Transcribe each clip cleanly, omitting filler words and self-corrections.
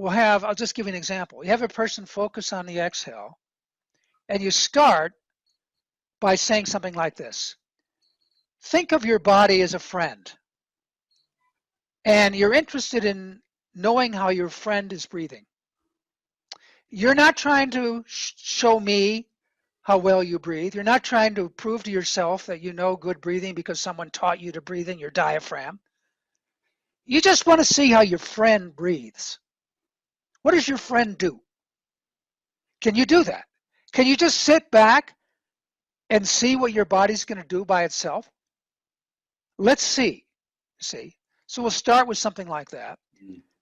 I'll just give you an example. You have a person focus on the exhale, and you start by saying something like this. Think of your body as a friend, and you're interested in knowing how your friend is breathing. You're not trying to show me how well you breathe. You're not trying to prove to yourself that you know good breathing because someone taught you to breathe in your diaphragm. You just want to see how your friend breathes. What does your friend do? Can you do that? Can you just sit back and see what your body's going to do by itself? Let's see. So we'll start with something like that.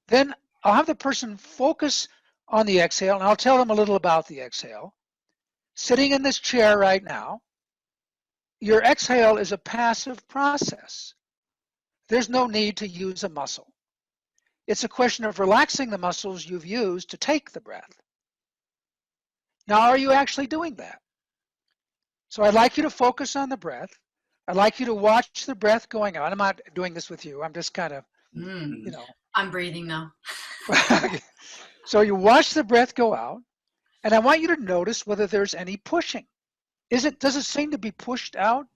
Then I'll have the person focus on the exhale, and I'll tell them a little about the exhale. Sitting in this chair right now, your exhale is a passive process. There's no need to use a muscle. It's a question of relaxing the muscles you've used to take the breath. Now, are you actually doing that? So I'd like you to focus on the breath. I'd like you to watch the breath going on. I'm not doing this with you. I'm just kind of, you know. I'm breathing now. So you watch the breath go out, and I want you to notice whether there's any pushing. Does it seem to be pushed out,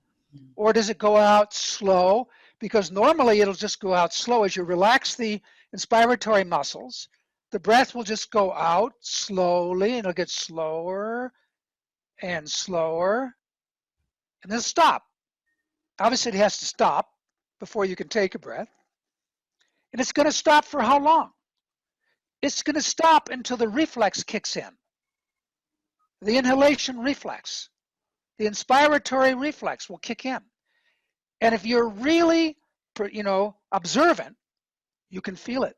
or does it go out slow? Because normally it'll just go out slow. As you relax the inspiratory muscles, the breath will just go out slowly, and it'll get slower and slower, and then stop. Obviously, it has to stop before you can take a breath. And it's going to stop for how long? It's going to stop until the reflex kicks in. The inhalation reflex, the inspiratory reflex will kick in. And if you're really, observant, you can feel it.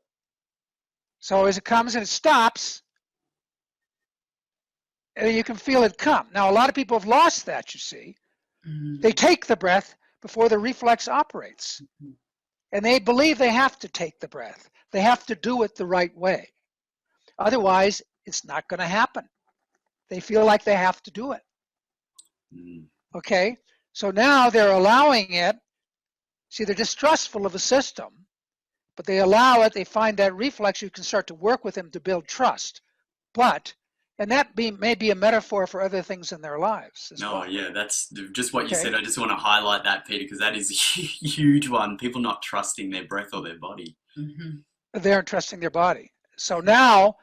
So as it comes and it stops, and you can feel it come. Now, a lot of people have lost that, you see. They take the breath before the reflex operates. And they believe they have to take the breath. They have to do it the right way. Otherwise, it's not going to happen. They feel like they have to do it. Okay? So now they're allowing it. See, they're distrustful of the system, but they allow it. They find that reflex. You can start to work with them to build trust. And that may be a metaphor for other things in their lives as well. Yeah, that's just what you said. I just want to highlight that, Peter, because that is a huge one. People not trusting their breath or their body. They aren't trusting their body. So now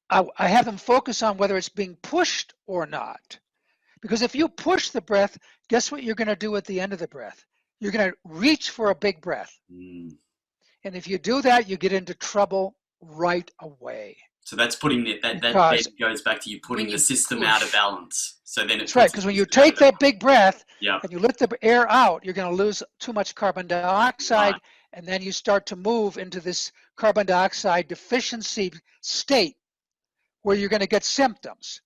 I have them focus on whether it's being pushed or not. Because if you push the breath, guess what you're going to do at the end of the breath? You're going to reach for a big breath. And if you do that, you get into trouble right away. So that's putting that goes back to you putting the system out of balance. So then it's right, because when you take that big breath and you let the air out, you're going to lose too much carbon dioxide, and then you start to move into this carbon dioxide deficiency state where you're going to get symptoms.